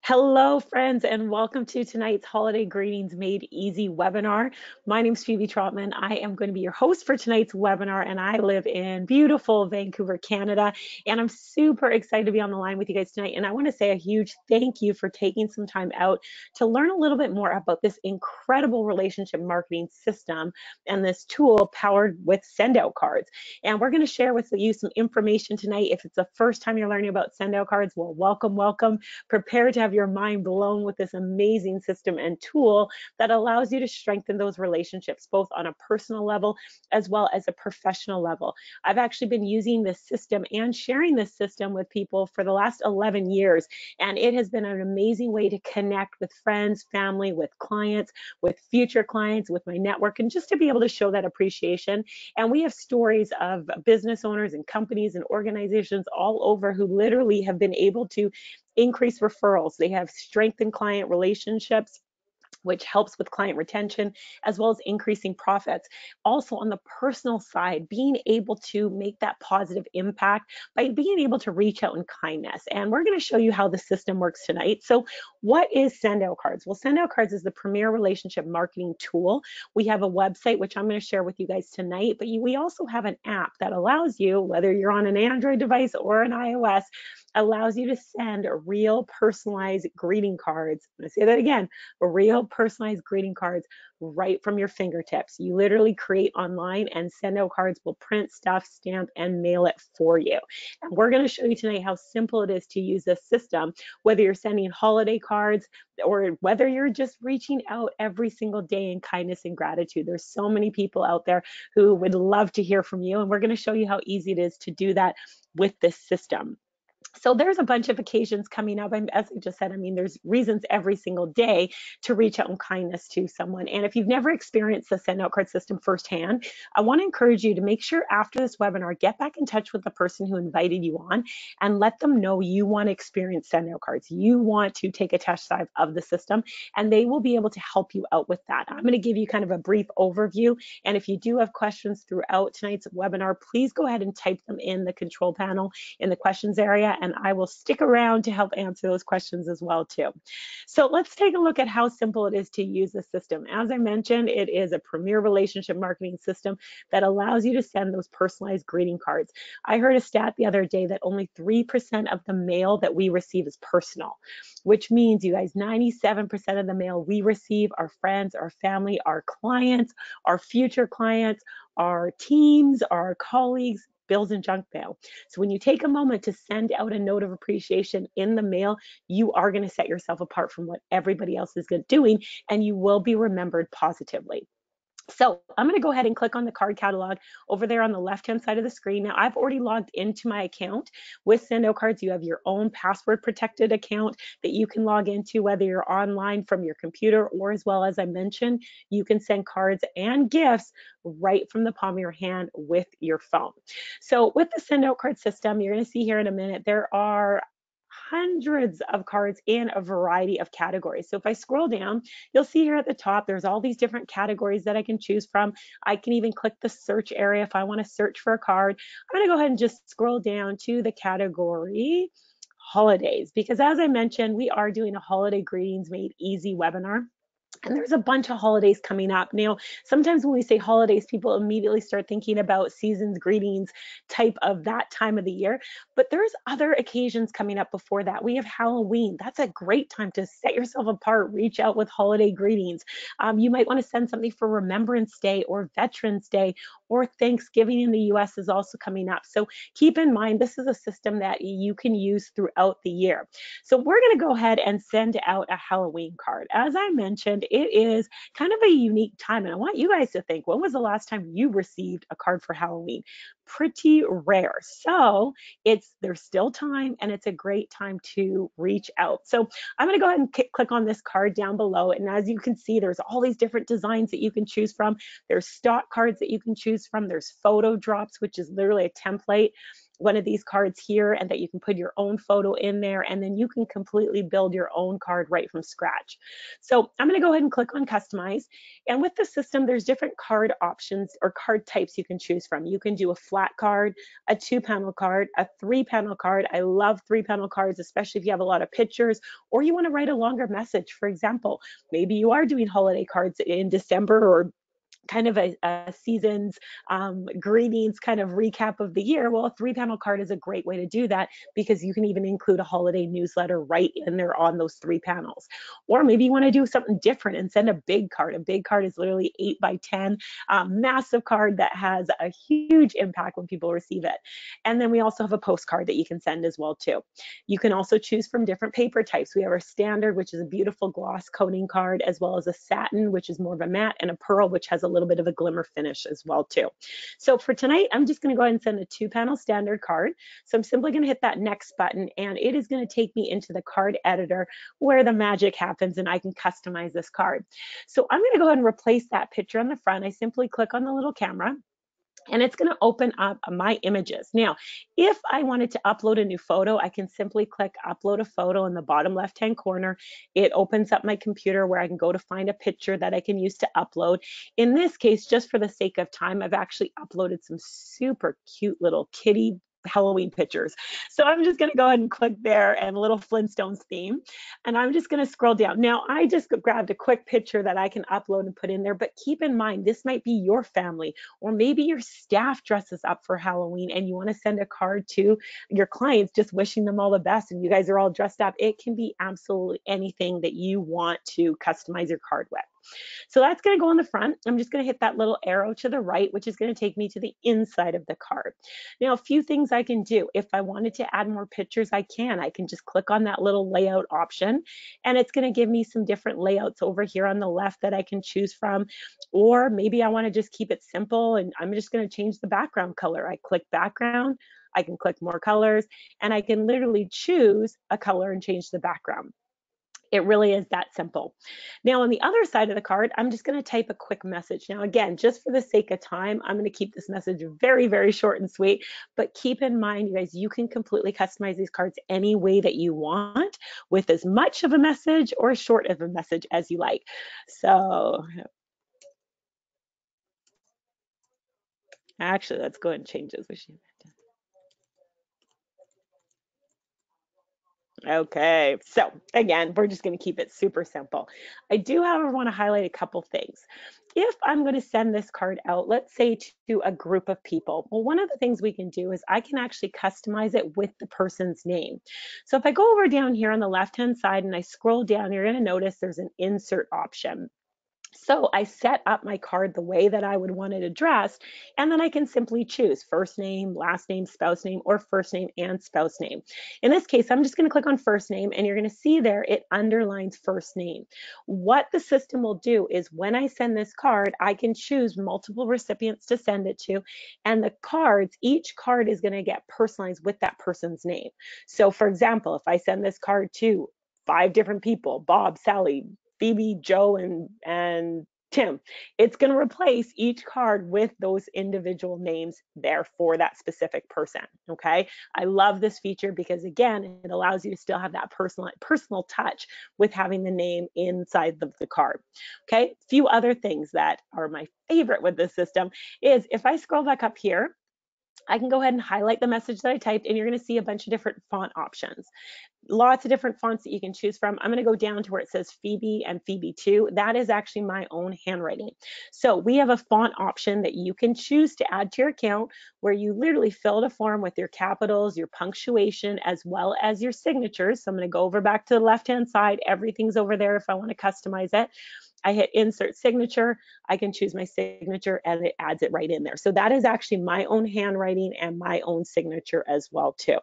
Hello, friends, and welcome to tonight's Holiday Greetings Made Easy webinar. My name is Phoebe Trotman. I am going to be your host for tonight's webinar, and I live in beautiful Vancouver, Canada. And I'm super excited to be on the line with you guys tonight. And I want to say a huge thank you for taking some time out to learn a little bit more about this incredible relationship marketing system and this tool powered with send out cards. And we're going to share with you some information tonight. If it's the first time you're learning about send out cards, well, welcome, welcome. Prepare to have your mind blown with this amazing system and tool that allows you to strengthen those relationships, both on a personal level as well as a professional level. I've actually been using this system and sharing this system with people for the last 11 years, and it has been an amazing way to connect with friends, family, with clients, with future clients, with my network, and just to be able to show that appreciation. And we have stories of business owners and companies and organizations all over who literally have been able to increase referrals. They have strengthened client relationships, which helps with client retention as well as increasing profits. Also, on the personal side, being able to make that positive impact by being able to reach out in kindness. And we're going to show you how the system works tonight. So, what is Send Out Cards? Well, Send Out Cards is the premier relationship marketing tool. We have a website, which I'm going to share with you guys tonight, but we also have an app that allows you, whether you're on an Android device or an iOS, allows you to send real personalized greeting cards. I'm going to say that again, real personalized greeting cards right from your fingertips. You literally create online, and Send Out Cards will print, stuff, stamp, and mail it for you. And we're going to show you tonight how simple it is to use this system, whether you're sending holiday cards or whether you're just reaching out every single day in kindness and gratitude. There's so many people out there who would love to hear from you, and we're going to show you how easy it is to do that with this system. So there's a bunch of occasions coming up. And as I just said, I mean, there's reasons every single day to reach out in kindness to someone. And if you've never experienced the send out card system firsthand, I want to encourage you to make sure after this webinar, get back in touch with the person who invited you on and let them know you want to experience send out cards. You want to take a test drive of the system, and they will be able to help you out with that. I'm going to give you kind of a brief overview. And if you do have questions throughout tonight's webinar, please go ahead and type them in the control panel in the questions area, and I will stick around to help answer those questions as well too. So let's take a look at how simple it is to use the system. As I mentioned, it is a premier relationship marketing system that allows you to send those personalized greeting cards. I heard a stat the other day that only 3% of the mail that we receive is personal, which means, you guys, 97% of the mail we receive, our friends, our family, our clients, our future clients, our teams, our colleagues, bills and junk mail. So when you take a moment to send out a note of appreciation in the mail, you are going to set yourself apart from what everybody else is doing, and you will be remembered positively. So I'm going to go ahead and click on the card catalog over there on the left-hand side of the screen. Now, I've already logged into my account with Send Out Cards. You have your own password protected account that you can log into, whether you're online from your computer, or as well as I mentioned, you can send cards and gifts right from the palm of your hand with your phone. So with the Send Out Card system, you're going to see here in a minute, there are hundreds of cards in a variety of categories. So if I scroll down, you'll see here at the top, there's all these different categories that I can choose from. I can even click the search area if I want to search for a card. I'm going to go ahead and just scroll down to the category holidays, because as I mentioned, we are doing a holiday greetings made easy webinar. And there's a bunch of holidays coming up. Now, sometimes when we say holidays, people immediately start thinking about seasons, greetings, type of that time of the year. But there's other occasions coming up before that. We have Halloween. That's a great time to set yourself apart, reach out with holiday greetings. You might want to send something for Remembrance Day or Veterans Day, or Thanksgiving in the US is also coming up. So keep in mind, this is a system that you can use throughout the year. So we're going to go ahead and send out a Halloween card. As I mentioned, it is kind of a unique time, and I want you guys to think, when was the last time you received a card for Halloween? Pretty rare. So there's still time, and it's a great time to reach out. So I'm going to go ahead and click on this card down below, and as you can see, there's all these different designs that you can choose from. There's stock cards that you can choose from. There's photo drops, which is literally a template. one of these cards here and that you can put your own photo in there, and then you can completely build your own card right from scratch. So I'm going to go ahead and click on customize. And with the system, there's different card options or card types you can choose from. You can do a flat card, a 2-panel card, a 3-panel card. I love 3-panel cards, especially if you have a lot of pictures or you want to write a longer message. For example, maybe you are doing holiday cards in December, or kind of a season's greetings kind of recap of the year. Well, a 3-panel card is a great way to do that, because you can even include a holiday newsletter right in there on those 3 panels. Or maybe you want to do something different and send a big card. A big card is literally 8 by 10, massive card that has a huge impact when people receive it. And then we also have a postcard that you can send as well too. You can also choose from different paper types. We have our standard, which is a beautiful gloss coating card, as well as a satin, which is more of a matte, and a pearl, which has a little bit of a glimmer finish as well too. So for tonight, I'm just going to go ahead and send a 2-panel standard card. So I'm simply going to hit that next button, and it is going to take me into the card editor where the magic happens and I can customize this card. So I'm going to go ahead and replace that picture on the front. I simply click on the little camera, and it's going to open up my images. Now, if I wanted to upload a new photo, I can simply click upload a photo in the bottom left-hand corner. It opens up my computer where I can go to find a picture that I can use to upload. In this case, just for the sake of time, I've actually uploaded some super cute little kitty Halloween pictures. So I'm just going to go ahead and click there, and a little Flintstones theme. And I'm just going to scroll down. Now, I just grabbed a quick picture that I can upload and put in there, but keep in mind, this might be your family, or maybe your staff dresses up for Halloween and you want to send a card to your clients just wishing them all the best, and you guys are all dressed up. It can be absolutely anything that you want to customize your card with. So that's going to go on the front. I'm just going to hit that little arrow to the right, which is going to take me to the inside of the card. Now, a few things I can do. If I wanted to add more pictures, I can. I can just click on that little layout option, and it's going to give me some different layouts over here on the left that I can choose from. Or maybe I want to just keep it simple, and I'm just going to change the background color. I click background, I can click more colors, and I can literally choose a color and change the background. It really is that simple. Now, on the other side of the card, I'm just going to type a quick message. Now, again, just for the sake of time, I'm going to keep this message very, very short and sweet. But keep in mind, you guys, you can completely customize these cards any way that you want, with as much of a message or as short of a message as you like. So actually, let's go ahead and change this. Okay, so again, we're just going to keep it super simple. I do, however, want to highlight a couple things. If I'm going to send this card out, let's say to a group of people, well, one of the things we can do is I can actually customize it with the person's name. So if I go over down here on the left-hand side and I scroll down, you're going to notice there's an insert option. So I set up my card the way that I would want it addressed, and then I can simply choose first name, last name, spouse name, or first name and spouse name. In this case, I'm just going to click on first name, and you're going to see there it underlines first name. What the system will do is when I send this card, I can choose multiple recipients to send it to, and the cards, each card is going to get personalized with that person's name. So for example, if I send this card to 5 different people, Bob, Sally, Phoebe, Joe, and Tim, it's going to replace each card with those individual names there for that specific person. Okay, I love this feature because again, it allows you to still have that personal touch with having the name inside of the card. Okay, a few other things that are my favorite with this system is if I scroll back up here, I can go ahead and highlight the message that I typed, and you're going to see a bunch of different font options. Lots of different fonts that you can choose from. I'm going to go down to where it says Phoebe and Phoebe 2. That is actually my own handwriting. So we have a font option that you can choose to add to your account, where you literally fill out a form with your capitals, your punctuation, as well as your signatures. So I'm going to go over back to the left-hand side. Everything's over there if I want to customize it. I hit insert signature, I can choose my signature, and it adds it right in there. So that is actually my own handwriting and my own signature as well too.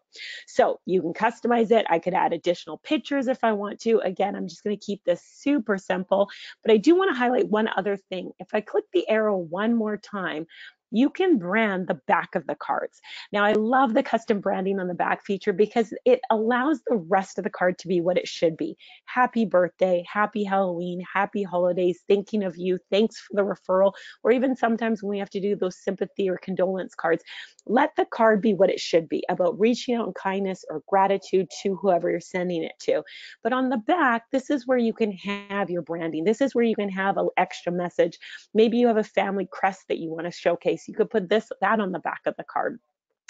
So you can customize it. I could add additional pictures if I want to. Again, I'm just going to keep this super simple, but I do want to highlight one other thing. If I click the arrow one more time, you can brand the back of the cards. Now, I love the custom branding on the back feature because it allows the rest of the card to be what it should be. Happy birthday, happy Halloween, happy holidays, thinking of you, thanks for the referral, or even sometimes when we have to do those sympathy or condolence cards, let the card be what it should be, about reaching out in kindness or gratitude to whoever you're sending it to. But on the back, this is where you can have your branding. This is where you can have an extra message. Maybe you have a family crest that you want to showcase. You could put that on the back of the card.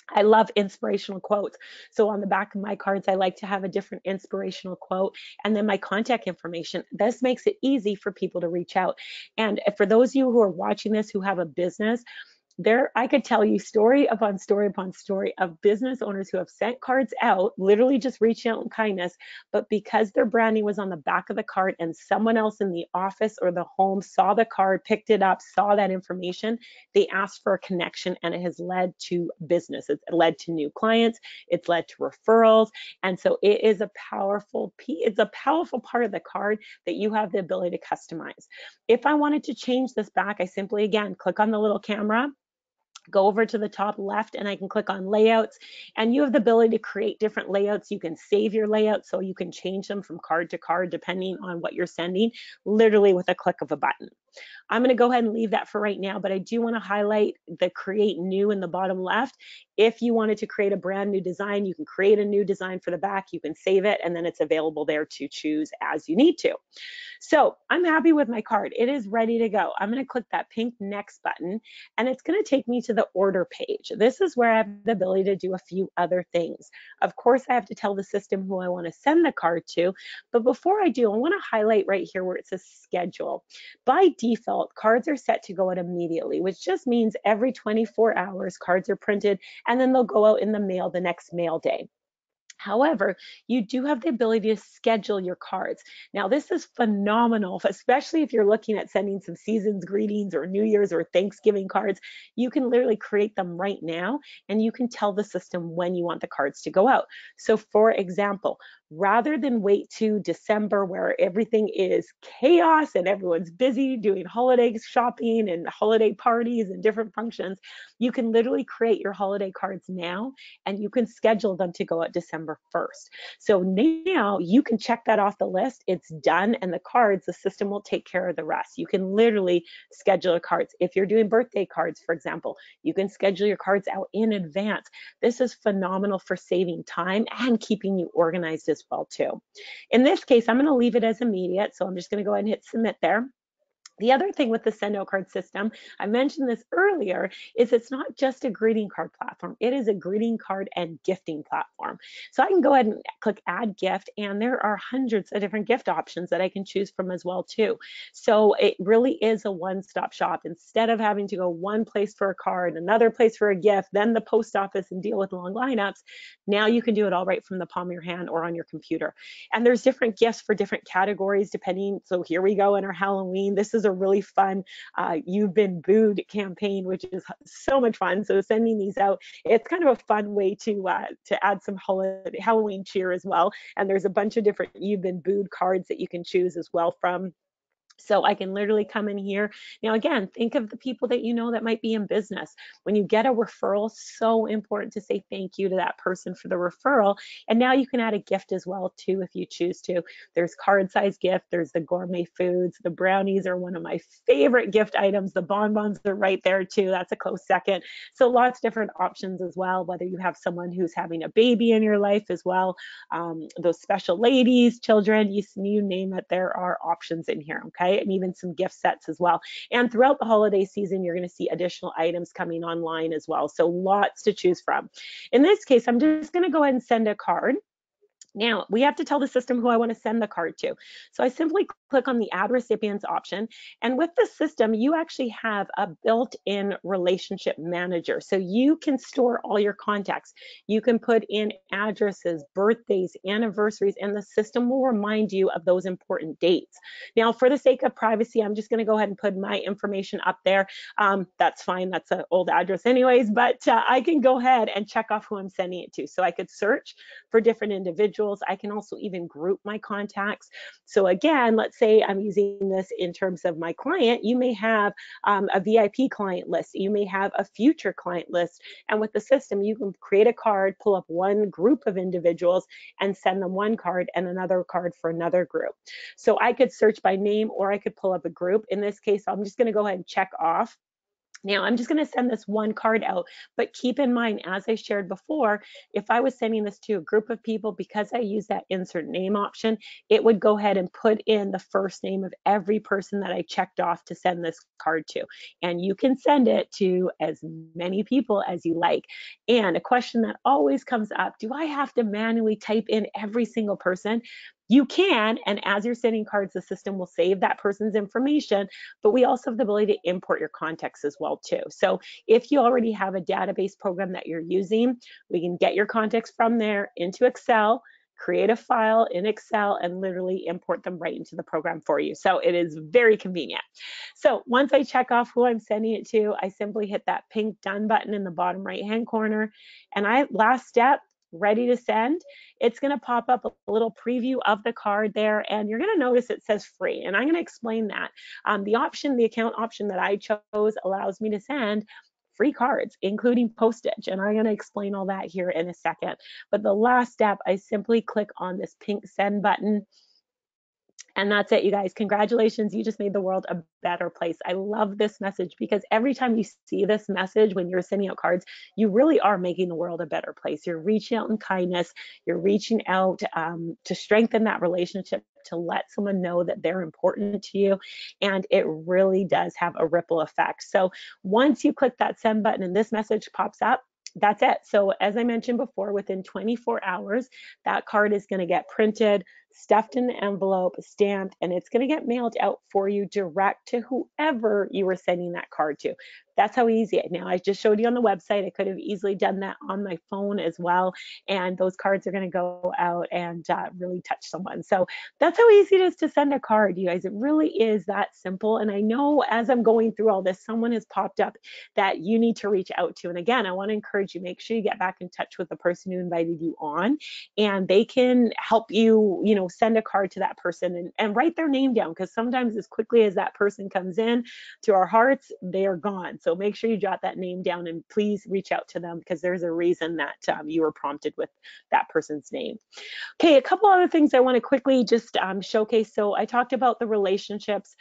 I love inspirational quotes. So on the back of my cards, I like to have a different inspirational quote and then my contact information. This makes it easy for people to reach out. And for those of you who are watching this who have a business, I could tell you story upon story upon story of business owners who have sent cards out, literally just reaching out in kindness, but because their branding was on the back of the card and someone else in the office or the home saw the card, picked it up, saw that information, they asked for a connection, and it has led to business. It's led to new clients, it's led to referrals, and so it is a powerful part of the card that you have the ability to customize. If I wanted to change this back, I simply, again, click on the little camera, go over to the top left, and I can click on layouts, and you have the ability to create different layouts. You can save your layouts so you can change them from card to card depending on what you're sending, literally with a click of a button. I'm going to go ahead and leave that for right now, but I do want to highlight the create new in the bottom left. If you wanted to create a brand new design, you can create a new design for the back, you can save it, and then it's available there to choose as you need to. So I'm happy with my card. It is ready to go. I'm going to click that pink next button, and it's going to take me to the order page. This is where I have the ability to do a few other things. Of course, I have to tell the system who I want to send the card to, but before I do, I want to highlight right here where it says schedule. By default, cards are set to go out immediately, which just means every 24 hours, cards are printed, and then they'll go out in the mail the next mail day. However, you do have the ability to schedule your cards. Now, this is phenomenal, especially if you're looking at sending some season's greetings or New Year's or Thanksgiving cards. You can literally create them right now, and you can tell the system when you want the cards to go out. So for example, rather than wait to December where everything is chaos and everyone's busy doing holiday shopping and holiday parties and different functions, you can literally create your holiday cards now, and you can schedule them to go out December 1st. So now you can check that off the list. It's done, and the cards, the system will take care of the rest. You can literally schedule your cards. If you're doing birthday cards, for example, you can schedule your cards out in advance. This is phenomenal for saving time and keeping you organized as well too. In this case, I'm going to leave it as immediate, so I'm just going to go ahead and hit submit there. The other thing with the send out card system, I mentioned this earlier, is it's not just a greeting card platform. It is a greeting card and gifting platform. So I can go ahead and click add gift, and there are hundreds of different gift options that I can choose from as well too. So it really is a one-stop shop. Instead of having to go one place for a card, another place for a gift, then the post office and deal with long lineups, now you can do it all right from the palm of your hand or on your computer. And there's different gifts for different categories depending. So here we go in our Halloween. This is a really fun You've Been Booed campaign, which is so much fun. So sending these out, it's kind of a fun way to add some Halloween cheer as well. And there's a bunch of different You've Been Booed cards that you can choose as well from. So I can literally come in here. Now, again, think of the people that you know that might be in business. When you get a referral, so important to say thank you to that person for the referral. And now you can add a gift as well, too, if you choose to. There's card size gift. There's the gourmet foods. The brownies are one of my favorite gift items. The bonbons are right there, too. That's a close second. So lots of different options as well, whether you have someone who's having a baby in your life as well. Those special ladies, children, you name it, there are options in here, okay? And even some gift sets as well. And throughout the holiday season, you're going to see additional items coming online as well. So lots to choose from. In this case, I'm just going to go ahead and send a card. Now, we have to tell the system who I want to send the card to. So I simply click on the Add Recipients option. And with the system, you actually have a built-in relationship manager. So you can store all your contacts. You can put in addresses, birthdays, anniversaries, and the system will remind you of those important dates. Now, for the sake of privacy, I'm just going to go ahead and put my information up there. That's fine. That's an old address anyways, but I can go ahead and check off who I'm sending it to. So I could search for different individuals individuals. I can also even group my contacts. So again, let's say I'm using this in terms of my client. You may have a VIP client list. You may have a future client list. And with the system, you can create a card, pull up one group of individuals and send them one card and another card for another group. So I could search by name or I could pull up a group. In this case, I'm just going to go ahead and check off. Now, I'm just going to send this one card out, but keep in mind, as I shared before, if I was sending this to a group of people, because I use that insert name option, it would go ahead and put in the first name of every person that I checked off to send this card to. And you can send it to as many people as you like. And a question that always comes up, do I have to manually type in every single person? You can, and as you're sending cards, the system will save that person's information, but we also have the ability to import your contacts as well too. So if you already have a database program that you're using, we can get your contacts from there into Excel, create a file in Excel, and literally import them right into the program for you. So it is very convenient. So once I check off who I'm sending it to, I simply hit that pink done button in the bottom right-hand corner. And last step, ready to send. It's going to pop up a little preview of the card there, and you're going to notice it says free, and I'm going to explain that. The account option that I chose allows me to send free cards, including postage, and I'm going to explain all that here in a second. But the last step, I simply click on this pink send button. And that's it, you guys. Congratulations. You just made the world a better place. I love this message because every time you see this message when you're sending out cards, you really are making the world a better place. You're reaching out in kindness. You're reaching out to strengthen that relationship, to let someone know that they're important to you. And it really does have a ripple effect. So once you click that send button and this message pops up, that's it. So as I mentioned before, within 24 hours, that card is going to get printed, stuffed in an envelope, stamped, and it's going to get mailed out for you direct to whoever you were sending that card to. That's how easy. Now, I just showed you on the website. I could have easily done that on my phone as well. And those cards are going to go out and really touch someone. So that's how easy it is to send a card, you guys. It really is that simple. And I know as I'm going through all this, someone has popped up that you need to reach out to. And again, I want to encourage you, make sure you get back in touch with the person who invited you on, and they can help you, send a card to that person and write their name down, because sometimes as quickly as that person comes in to our hearts, they are gone. So make sure you jot that name down and please reach out to them, because there's a reason that you were prompted with that person's name. Okay, a couple other things I want to quickly just showcase. So I talked about the relationships,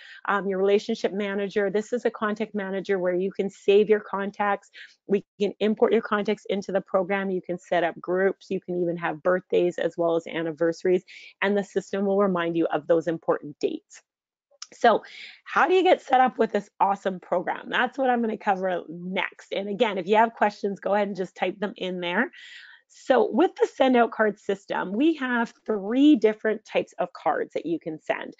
your relationship manager. This is a contact manager where you can save your contacts. We can import your contacts into the program. You can set up groups. You can even have birthdays as well as anniversaries, and the system will remind you of those important dates. So how do you get set up with this awesome program? That's what I'm going to cover next. And again, if you have questions, go ahead and just type them in there. So with the send out card system, we have 3 different types of cards that you can send.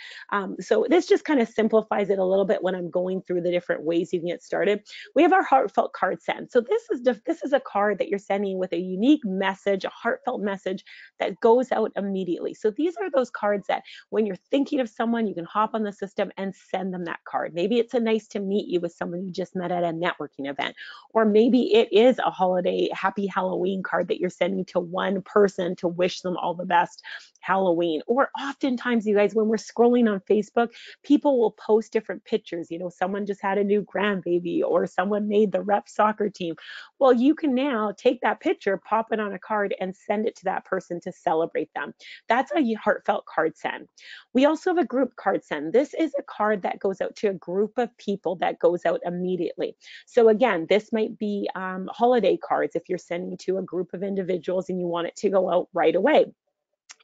So this just kind of simplifies it a little bit when I'm going through the different ways you can get started. We have our heartfelt card send. So this is a card that you're sending with a unique message, a heartfelt message that goes out immediately. So these are those cards that when you're thinking of someone, you can hop on the system and send them that card. Maybe it's a nice to meet you with someone you just met at a networking event, or maybe it is a holiday happy Halloween card that you're sending to one person to wish them all the best Halloween. Or oftentimes, you guys, when we're scrolling on Facebook, people will post different pictures. Someone just had a new grandbaby, or someone made the rep soccer team. Well, you can now take that picture, pop it on a card, and send it to that person to celebrate them. That's a heartfelt card send. We also have a group card send. This is a card that goes out to a group of people that goes out immediately. So again, this might be holiday cards if you're sending to a group of individuals and you want it to go out right away.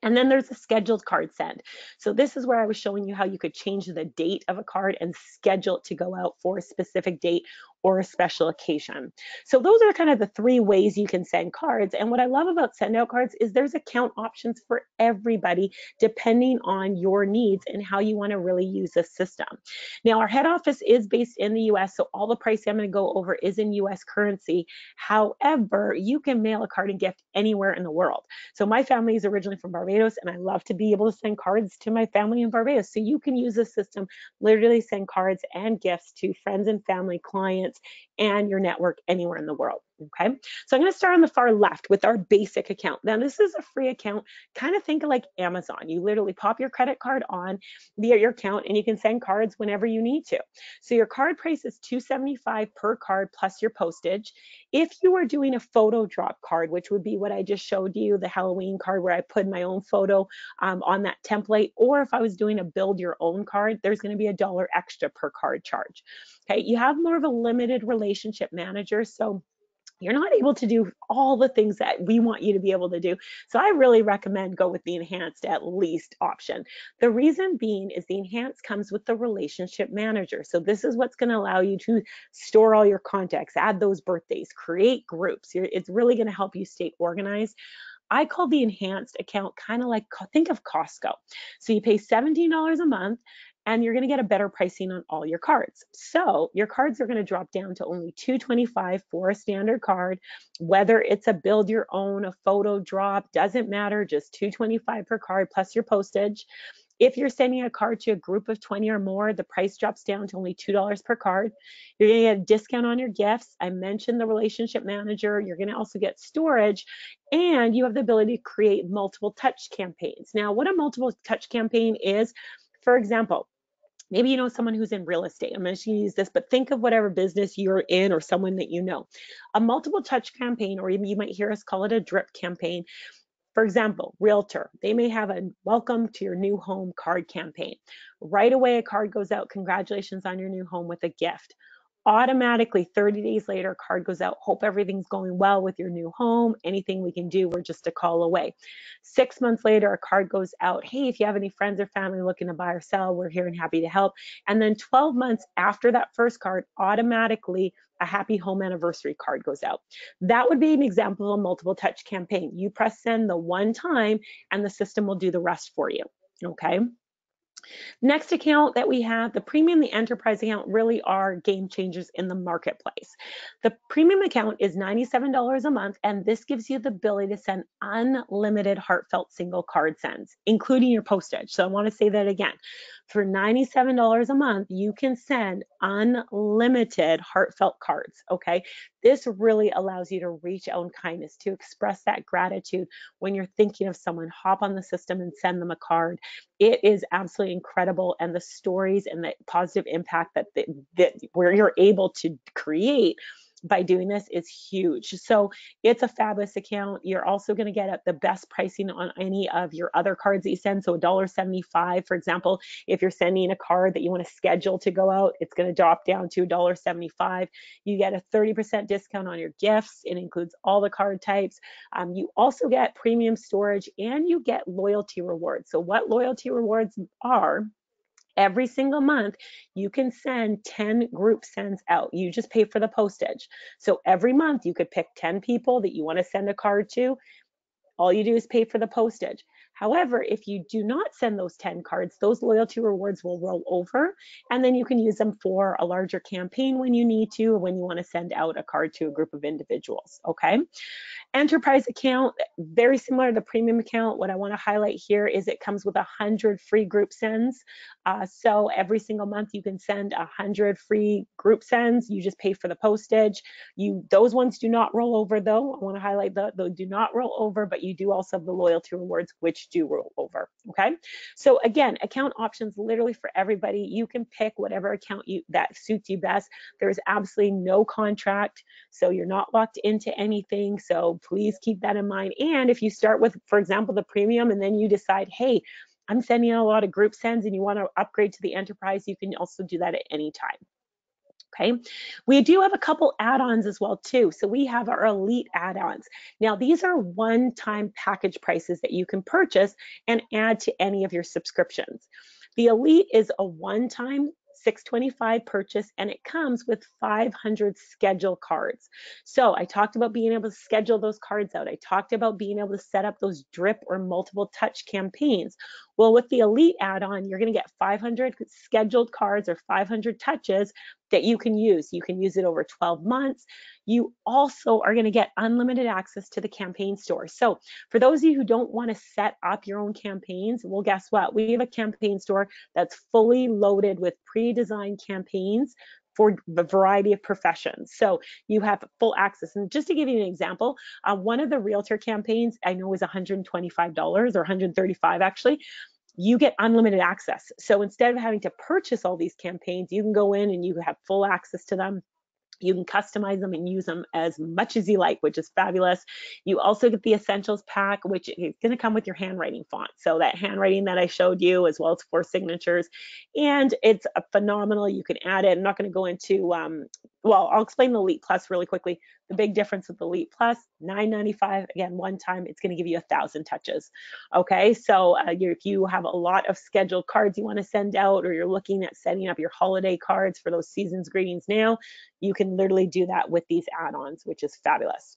And then there's a scheduled card send. So this is where I was showing you how you could change the date of a card and schedule it to go out for a specific date or a special occasion. So those are kind of the 3 ways you can send cards. And what I love about send out cards is there's account options for everybody depending on your needs and how you want to really use the system. Now, our head office is based in the US, so all the pricing I'm going to go over is in US currency. However, you can mail a card and gift anywhere in the world. So my family is originally from Barbados, and I love to be able to send cards to my family in Barbados. So you can use the system, literally send cards and gifts to friends and family, clients, and your network anywhere in the world. Okay, so I'm going to start on the far left with our basic account. Now, this is a free account. Kind of think of like Amazon. You literally pop your credit card on via your account and you can send cards whenever you need to. So your card price is $2.75 per card plus your postage. If you were doing a photo drop card, which would be what I just showed you, the Halloween card where I put my own photo on that template, or if I was doing a build your own card, there's going to be $1 extra per card charge. Okay, you have more of a limited relationship manager, so you're not able to do all the things that we want you to be able to do. So I really recommend go with the enhanced at least option. The reason being is the enhanced comes with the relationship manager. So this is what's going to allow you to store all your contacts, add those birthdays, create groups. It's really going to help you stay organized. I call the enhanced account kind of like, think of Costco. So you pay $17 a month and you're going to get a better pricing on all your cards. So your cards are going to drop down to only $2.25 for a standard card, whether it's a build your own, a photo drop, doesn't matter, just $2.25 per card plus your postage. If you're sending a card to a group of 20 or more, the price drops down to only $2 per card. You're going to get a discount on your gifts. I mentioned the relationship manager. You're going to also get storage, and you have the ability to create multiple touch campaigns. Now, what a multiple touch campaign is, for example, maybe you know someone who's in real estate. I'm going to use this, but think of whatever business you're in or someone that you know. A multiple touch campaign, or you might hear us call it a drip campaign. For example, realtor, they may have a welcome to your new home card campaign. Right away, a card goes out, congratulations on your new home with a gift. Automatically 30 days later, a card goes out, hope everything's going well with your new home. Anything we can do, we're just a call away. 6 months later, a card goes out, hey, if you have any friends or family looking to buy or sell, we're here and happy to help. And then 12 months after that first card, automatically a happy home anniversary card goes out. That would be an example of a multiple touch campaign. You press send the one time and the system will do the rest for you. Okay. Next account that we have, the premium, the enterprise account, really are game changers in the marketplace. The premium account is $97 a month, and this gives you the ability to send unlimited heartfelt single card sends, including your postage. So I want to say that again. For $97 a month, you can send unlimited heartfelt cards, okay? This really allows you to reach out in kindness, to express that gratitude when you're thinking of someone. Hop on the system and send them a card. It is absolutely incredible, and the stories and the positive impact that where you're able to create by doing this is huge. So it's a fabulous account. You're also going to get the best pricing on any of your other cards that you send. So $1.75, for example, if you're sending a card that you want to schedule to go out, it's going to drop down to $1.75. You get a 30% discount on your gifts. It includes all the card types. You also get premium storage and you get loyalty rewards. So what loyalty rewards are, every single month, you can send 10 group sends out. You just pay for the postage. So every month you could pick 10 people that you want to send a card to. All you do is pay for the postage. However, if you do not send those 10 cards, those loyalty rewards will roll over, and then you can use them for a larger campaign when you need to, or when you want to send out a card to a group of individuals, okay? Enterprise account, very similar to the premium account. What I want to highlight here is it comes with 100 free group sends. So every single month you can send 100 free group sends. You just pay for the postage. Those ones do not roll over though. I want to highlight that they do not roll over, but you do also have the loyalty rewards, which do roll over. Okay. So again, account options literally for everybody. You can pick whatever account that suits you best. There is absolutely no contract, so you're not locked into anything. So please keep that in mind. And if you start with, for example, the premium, and then you decide, hey, I'm sending out a lot of group sends and you want to upgrade to the enterprise, you can also do that at any time. Okay, we do have a couple add-ons as well too. So we have our elite add-ons. Now these are one-time package prices that you can purchase and add to any of your subscriptions. The elite is a one-time $625 purchase, and it comes with 500 schedule cards. So I talked about being able to schedule those cards out. I talked about being able to set up those drip or multiple touch campaigns. Well, with the elite add-on, you're going to get 500 scheduled cards or 500 touches that you can use. You can use it over 12 months. You also are going to get unlimited access to the campaign store. So for those of you who don't want to set up your own campaigns, well, guess what? We have a campaign store that's fully loaded with pre-designed campaigns for the variety of professions. So you have full access. And just to give you an example, one of the realtor campaigns I know is $125 or $135 actually. You get unlimited access. So instead of having to purchase all these campaigns, you can go in and you have full access to them. You can customize them and use them as much as you like, which is fabulous. You also get the essentials pack, which is going to come with your handwriting font. So that handwriting that I showed you, as well as 4 signatures, and it's a phenomenal. You can add it. I'm not going to go into, well, I'll explain the Elite Plus really quickly. The big difference with the Elite Plus, $9.95, again, one time, it's going to give you 1,000 touches. Okay, so if you have a lot of scheduled cards you want to send out, or you're looking at setting up your holiday cards for those season's greetings now, you can literally do that with these add-ons, which is fabulous.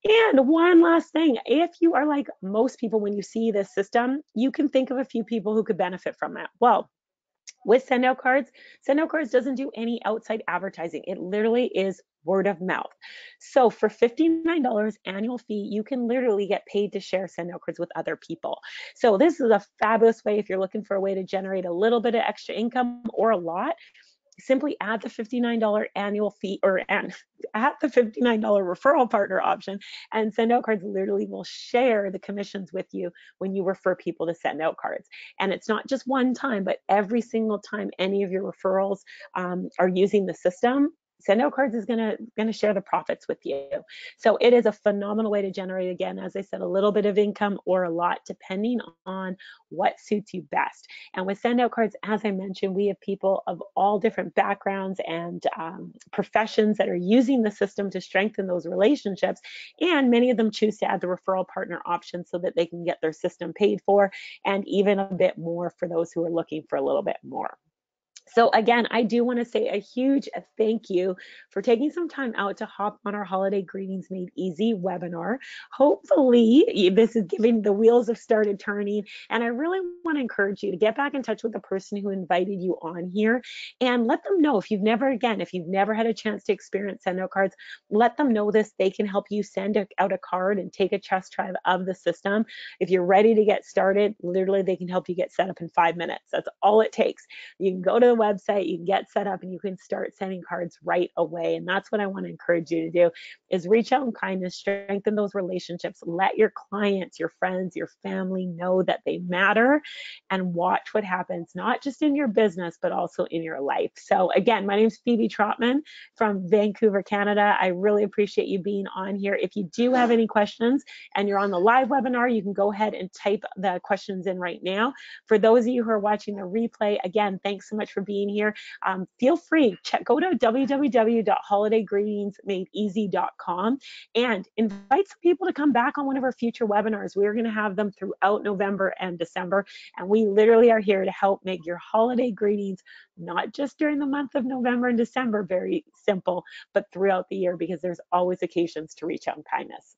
And one last thing, if you are like most people, when you see this system, you can think of a few people who could benefit from it. Well, with Send Out Cards doesn't do any outside advertising. It literally is word of mouth. So for $59 annual fee, you can literally get paid to share Send Out Cards with other people. So this is a fabulous way if you're looking for a way to generate a little bit of extra income or a lot. Simply add the $59 annual fee, or add the $59 referral partner option, and Send Out Cards literally will share the commissions with you when you refer people to Send Out Cards. And it's not just one time, but every single time any of your referrals are using the system, Send Out Cards is gonna share the profits with you. So it is a phenomenal way to generate, again, as I said, a little bit of income or a lot, depending on what suits you best. And with Send Out Cards, as I mentioned, we have people of all different backgrounds and professions that are using the system to strengthen those relationships. And many of them choose to add the referral partner option so that they can get their system paid for, and even a bit more for those who are looking for a little bit more. So again, I do want to say a huge thank you for taking some time out to hop on our Holiday Greetings Made Easy webinar. Hopefully this is giving the wheels have started turning, and I really want to encourage you to get back in touch with the person who invited you on here and let them know, if you've never had a chance to experience Send Out Cards, let them know this. They can help you send out a card and take a test drive of the system. If you're ready to get started, literally they can help you get set up in 5 minutes. That's all it takes. You can go to the website, you can get set up, and you can start sending cards right away. And that's what I want to encourage you to do, is reach out in kindness, strengthen those relationships, let your clients, your friends, your family know that they matter, and watch what happens, not just in your business, but also in your life. So again, my name is Phoebe Trotman from Vancouver, Canada. I really appreciate you being on here. If you do have any questions and you're on the live webinar, you can go ahead and type the questions in right now. For those of you who are watching the replay, again, thanks so much for being here. Feel free, go to www.holidaygreetingsmadeeasy.com and invite some people to come back on one of our future webinars. We're going to have them throughout November and December, and we literally are here to help make your holiday greetings, not just during the month of November and December, very simple, but throughout the year, because there's always occasions to reach out in kindness.